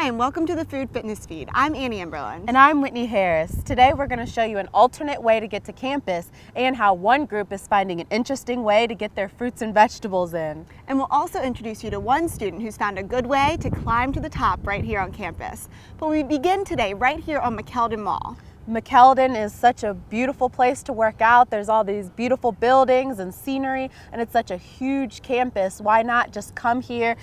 Hi, and welcome to the Food Fitness Feed. I'm Annie Emberlin. And I'm Whitney Harris. Today we're going to show you an alternate way to get to campus and how one group is finding an interesting way to get their fruits and vegetables in. And we'll also introduce you to one student who's found a good way to climb to the top right here on campus. But we begin today right here on McKeldin Mall. McKeldin is such a beautiful place to work out. There's all these beautiful buildings and scenery, and it's such a huge campus. Why not just come here,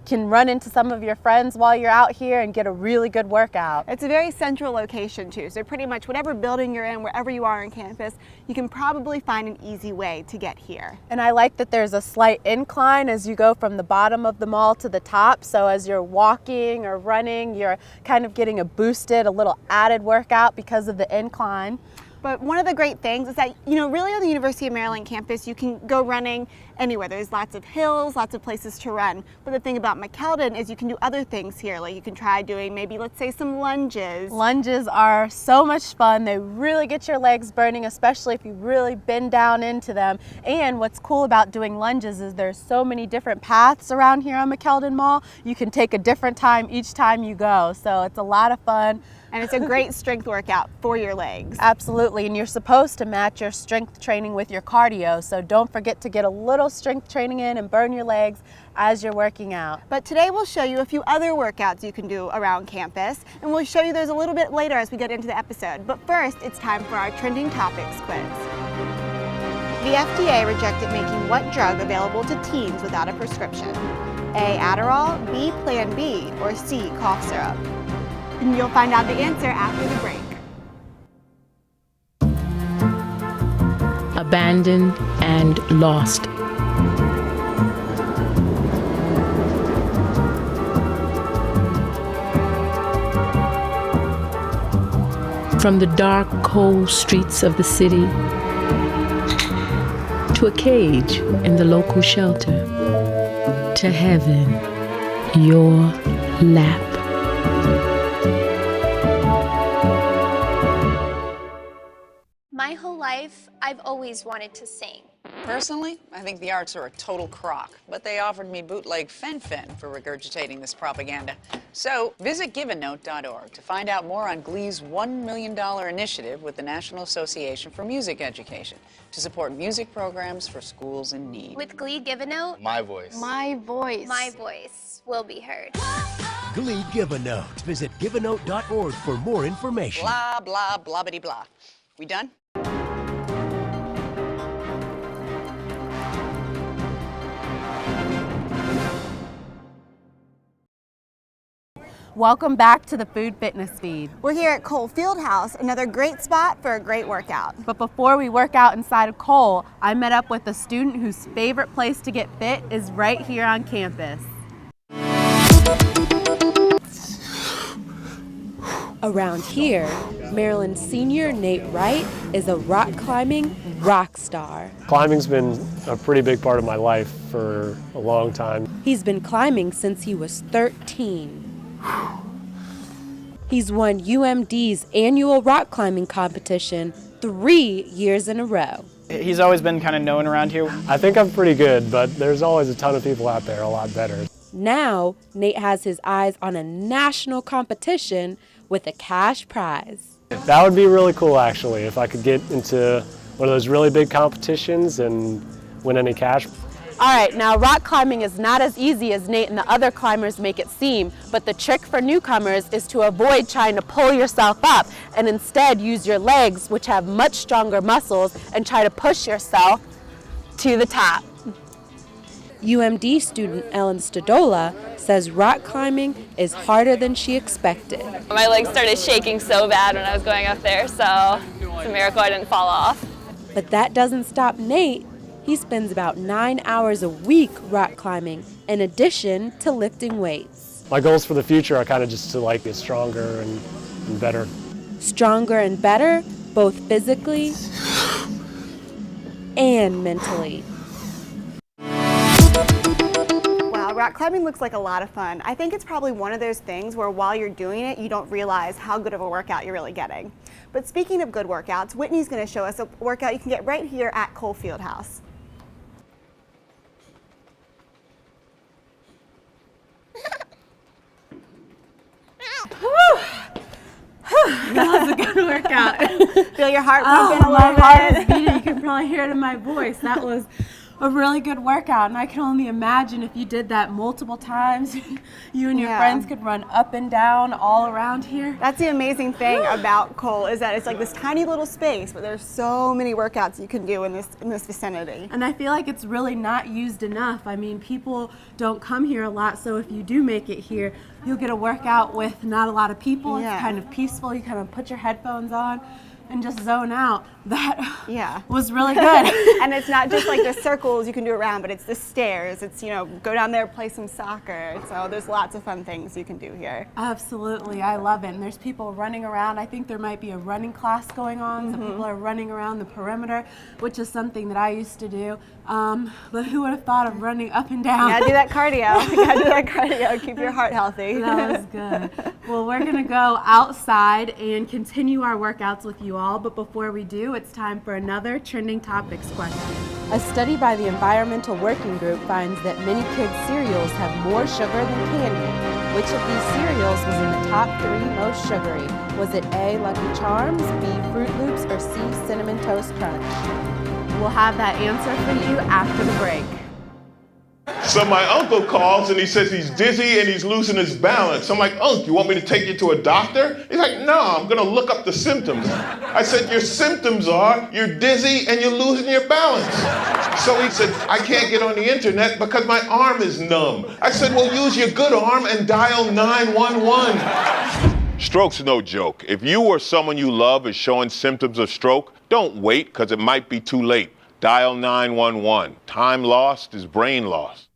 can run into some of your friends while you're out here and get a really good workout. It's a very central location too, so pretty much whatever building you're in, wherever you are on campus, you can probably find an easy way to get here. And I like that there's a slight incline as you go from the bottom of the mall to the top, so as you're walking or running, you're kind of getting a little added workout because of the incline. But one of the great things is that, really on the University of Maryland campus, you can go running anywhere. There's lots of hills, lots of places to run. But the thing about McKeldin is you can do other things here. Like you can try doing maybe, let's say, some lunges. Lunges are so much fun. They really get your legs burning, especially if you really bend down into them. And what's cool about doing lunges is there's so many different paths around here on McKeldin Mall. You can take a different time each time you go. So it's a lot of fun. And it's a great strength workout for your legs. Absolutely, and you're supposed to match your strength training with your cardio, so don't forget to get a little strength training in and burn your legs as you're working out. But today we'll show you a few other workouts you can do around campus, and we'll show you those a little bit later as we get into the episode. But first, it's time for our Trending Topics quiz. The FDA rejected making what drug available to teens without a prescription? A, Adderall, B, Plan B, or C, cough syrup? And you'll find out the answer after the break. Abandoned and lost. From the dark, cold streets of the city to a cage in the local shelter, to heaven, your lap. My whole life, I've always wanted to sing. Personally, I think the arts are a total crock, but they offered me bootleg fen-phen for regurgitating this propaganda. So visit givenote.org to find out more on Glee's $1 million initiative with the National Association for Music Education to support music programs for schools in need. With Glee Give a Note, My voice. my voice will be heard. Glee Give a Note. Visit givenote.org for more information. Blah, blah, blah-bitty blah. We done? Welcome back to the Food Fitness Feed. We're here at Cole Fieldhouse, another great spot for a great workout. But before we work out inside of Cole, I met up with a student whose favorite place to get fit is right here on campus. Around here, Maryland senior Nate Wright is a rock climbing rock star. Climbing's been a pretty big part of my life for a long time. He's been climbing since he was 13. He's won UMD's annual rock climbing competition 3 years in a row. He's always been kind of known around here. I think I'm pretty good, but there's always a ton of people out there a lot better. Now, Nate has his eyes on a national competition with a cash prize. That would be really cool, actually, if I could get into one of those really big competitions and win any cash. All right, now rock climbing is not as easy as Nate and the other climbers make it seem, but the trick for newcomers is to avoid trying to pull yourself up and instead use your legs, which have much stronger muscles, and try to push yourself to the top. UMD student Ellen Stadola says rock climbing is harder than she expected. My legs started shaking so bad when I was going up there, so it's a miracle I didn't fall off. But that doesn't stop Nate. He spends about 9 hours a week rock climbing, in addition to lifting weights. My goals for the future are kind of just to get stronger and better. Stronger and better, both physically and mentally. Wow, rock climbing looks like a lot of fun. I think it's probably one of those things where while you're doing it, you don't realize how good of a workout you're really getting. But speaking of good workouts, Whitney's going to show us a workout you can get right here at Cole Fieldhouse. workout. Feel your heart pumping a little my heart bit. is beating. You can probably hear it in my voice. That was a really good workout, and I can only imagine if you did that multiple times, you and your friends could run up and down all around here. That's the amazing thing about Cole, is that it's like this tiny little space, but there's so many workouts you can do in this vicinity. And I feel like it's really not used enough. I mean, people don't come here a lot, so if you do make it here, you'll get a workout with not a lot of people. It's kind of peaceful. You kind of put your headphones on and just zone out. That was really good. And it's not just like the circles you can do around, but it's the stairs. It's, you know, go down there, play some soccer. So there's lots of fun things you can do here. Absolutely, I love it. And there's people running around. I think there might be a running class going on. Some people are running around the perimeter, which is something that I used to do. But who would have thought of running up and down? You gotta do that cardio. You gotta do that cardio. Keep your heart healthy. That was good. Well, we're gonna go outside and continue our workouts with you all. But before we do, it's time for another Trending Topics question. A study by the Environmental Working Group finds that many kids' cereals have more sugar than candy. Which of these cereals was in the top 3 most sugary? Was it A, Lucky Charms, B, Fruit Loops, or C, Cinnamon Toast Crunch? We'll have that answer for you after the break. So my uncle calls and he says he's dizzy and he's losing his balance. I'm like, Unc, you want me to take you to a doctor? He's like, no, I'm gonna look up the symptoms. I said, your symptoms are you're dizzy and you're losing your balance. So he said, I can't get on the internet because my arm is numb. I said, well, use your good arm and dial 911. Stroke's no joke. If you or someone you love is showing symptoms of stroke, don't wait because it might be too late. Dial 911. Time lost is brain lost.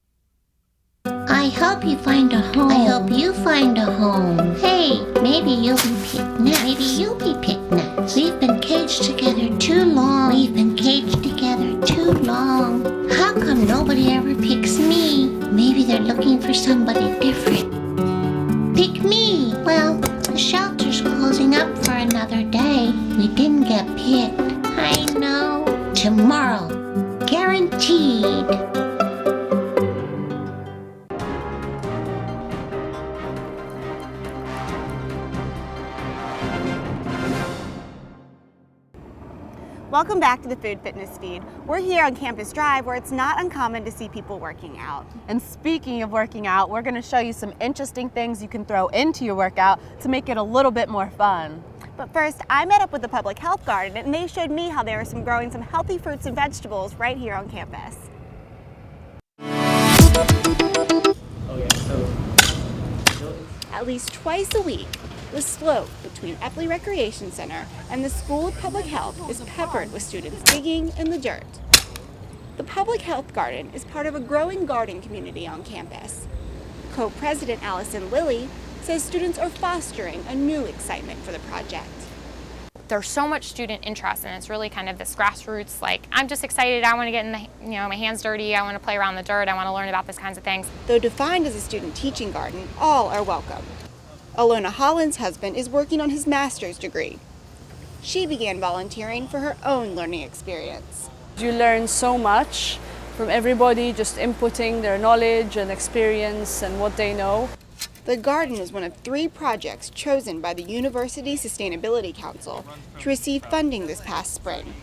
I hope you find a home. I hope you find a home. Hey, maybe you'll be picked next. Maybe you'll be picked next. We've been caged together too long. We've been caged together too long. How come nobody ever picks me? Maybe they're looking for somebody different. Pick me. Well, the shelter's closing up for another day. We didn't get picked. I know. Tomorrow. Guaranteed. Welcome back to the Food Fitness Feed. We're here on Campus Drive, where it's not uncommon to see people working out. And speaking of working out, we're going to show you some interesting things you can throw into your workout to make it a little bit more fun. But first, I met up with the Public Health Garden, and they showed me how they were growing some healthy fruits and vegetables right here on campus. At least twice a week, the slope between Epley Recreation Center and the School of Public Health is peppered with students digging in the dirt. The Public Health Garden is part of a growing garden community on campus. Co-president Allison Lilly says students are fostering a new excitement for the project. There's so much student interest, and it's really kind of this grassroots, like, I'm just excited, I want to get in the, my hands dirty, I want to play around the dirt, I want to learn about these kinds of things. Though defined as a student teaching garden, all are welcome. Alona Holland's husband is working on his master's degree. She began volunteering for her own learning experience. You learn so much from everybody, just inputting their knowledge and experience and what they know. The garden was one of 3 projects chosen by the University Sustainability Council to receive funding this past spring.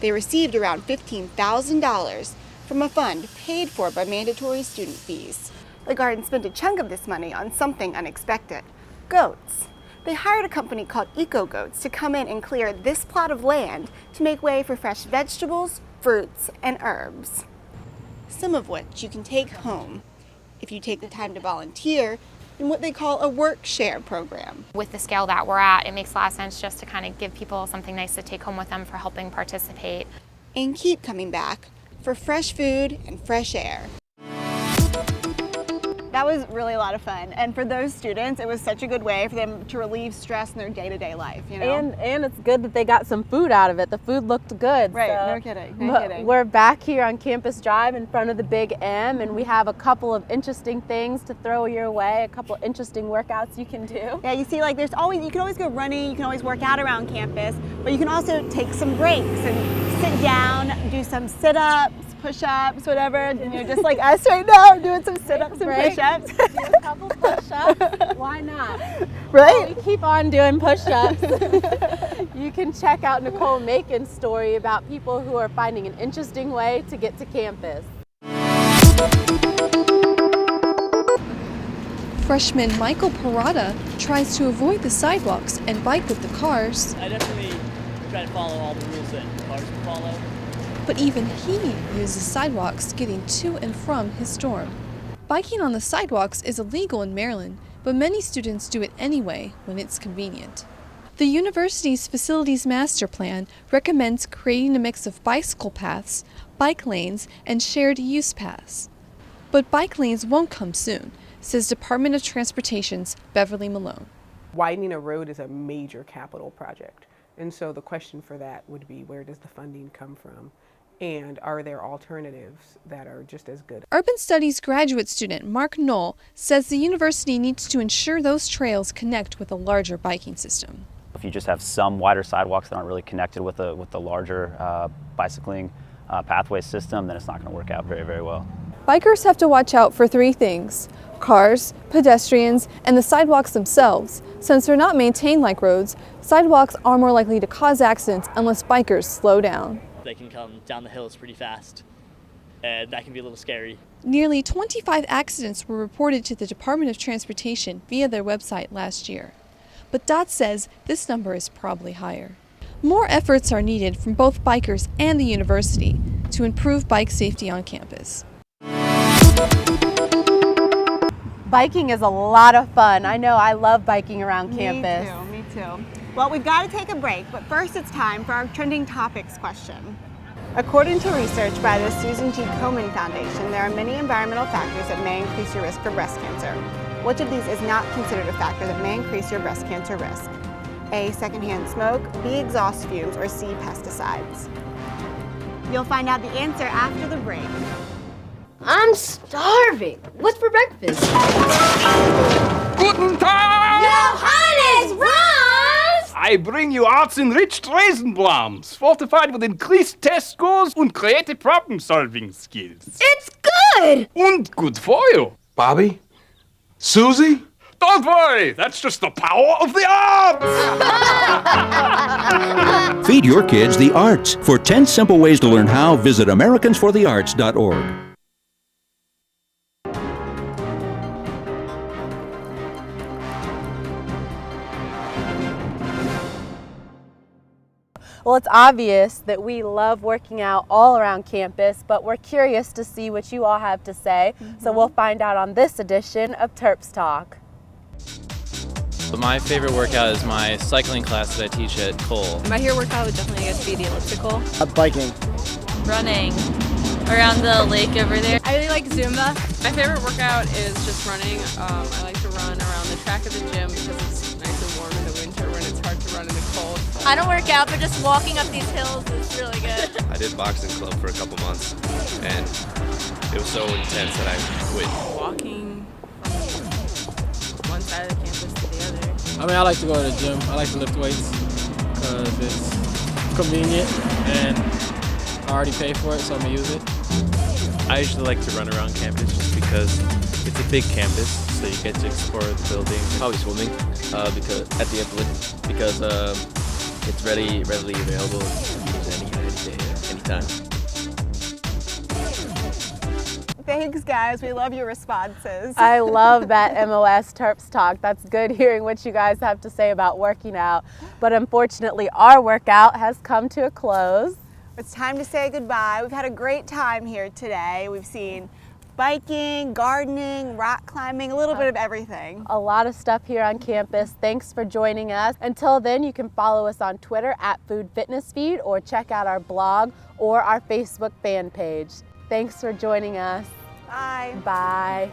They received around $15,000 from a fund paid for by mandatory student fees. The garden spent a chunk of this money on something unexpected: goats. They hired a company called Eco Goats to come in and clear this plot of land to make way for fresh vegetables, fruits, and herbs, some of which you can take home if you take the time to volunteer in what they call a work share program. With the scale that we're at, it makes a lot of sense just to kind of give people something nice to take home with them for helping participate. And keep coming back for fresh food and fresh air. That was really a lot of fun, and for those students, it was such a good way for them to relieve stress in their day-to-day life, you know? And it's good that they got some food out of it. The food looked good. Right, so. no kidding, no kidding. We're back here on Campus Drive in front of the Big M, and we have a couple of interesting things to throw your way, a couple of interesting workouts you can do. Yeah, you see, like, you can always go running, you can always work out around campus, but you can also take some breaks and sit down, do some sit-ups, push-ups, whatever. Just like us right now, doing some sit-ups and push-ups. Do a couple push-ups. Why not? Right? We keep on doing push-ups. You can check out Nicole Macon's story about people who are finding an interesting way to get to campus. Freshman Michael Parada tries to avoid the sidewalks and bike with the cars. I definitely try to follow all the rules that cars can follow. But even he uses sidewalks getting to and from his dorm. Biking on the sidewalks is illegal in Maryland, but many students do it anyway when it's convenient. The university's Facilities Master Plan recommends creating a mix of bicycle paths, bike lanes, and shared use paths. But bike lanes won't come soon, says Department of Transportation's Beverly Malone. Widening a road is a major capital project. And so the question for that would be, where does the funding come from? And are there alternatives that are just as good? Urban Studies graduate student Mark Knoll says the university needs to ensure those trails connect with a larger biking system. If you just have some wider sidewalks that aren't really connected with the larger bicycling pathway system, then it's not going to work out very, very well. Bikers have to watch out for three things: cars, pedestrians, and the sidewalks themselves. Since they're not maintained like roads, sidewalks are more likely to cause accidents unless bikers slow down. They can come down the hills pretty fast, and that can be a little scary. Nearly 25 accidents were reported to the Department of Transportation via their website last year. But DOT says this number is probably higher. More efforts are needed from both bikers and the university to improve bike safety on campus. Biking is a lot of fun. I know I love biking around campus. Me too. Well, we've got to take a break, but first it's time for our trending topics question. According to research by the Susan G. Komen Foundation, there are many environmental factors that may increase your risk for breast cancer. Which of these is not considered a factor that may increase your breast cancer risk? A, secondhand smoke, B, exhaust fumes, or C, pesticides? You'll find out the answer after the break. I'm starving. What's for breakfast? Guten Tag! Johannes, Franz! I bring you arts-enriched Raisinblams, fortified with increased test scores and creative problem-solving skills. It's good! And good for you. Bobby? Susie? Don't worry, that's just the power of the arts! Feed your kids the arts. For 10 simple ways to learn how, visit AmericansForTheArts.org. Well, it's obvious that we love working out all around campus, but we're curious to see what you all have to say. So we'll find out on this edition of Terps Talk. My favorite workout is my cycling class that I teach at Cole. My favorite workout would definitely get to be the elliptical. Biking. Running around the lake over there. I really like Zumba. My favorite workout is just running. I like to run around the track of the gym because it's nice and warm in the winter when it's hard to run in the cold. I don't work out, but just walking up these hills is really good. I did boxing club for a couple months, and it was so intense that I quit. Walking from one side of the campus to the other. I mean, I like to go to the gym. I like to lift weights because it's convenient and I already pay for it, so I'm going to use it. I usually like to run around campus just because it's a big campus, so you get to explore the buildings. Probably swimming because at the Evelyn because it's readily available. You can use it any day, anytime. Thanks, guys. We love your responses. I love that MOS Terps Talk. That's good hearing what you guys have to say about working out. But unfortunately, our workout has come to a close. It's time to say goodbye. We've had a great time here today. We've seen biking, gardening, rock climbing, a little bit of everything. A lot of stuff here on campus. Thanks for joining us. Until then, you can follow us on Twitter at Food Fitness Feed or check out our blog or our Facebook fan page. Thanks for joining us. Bye. Bye.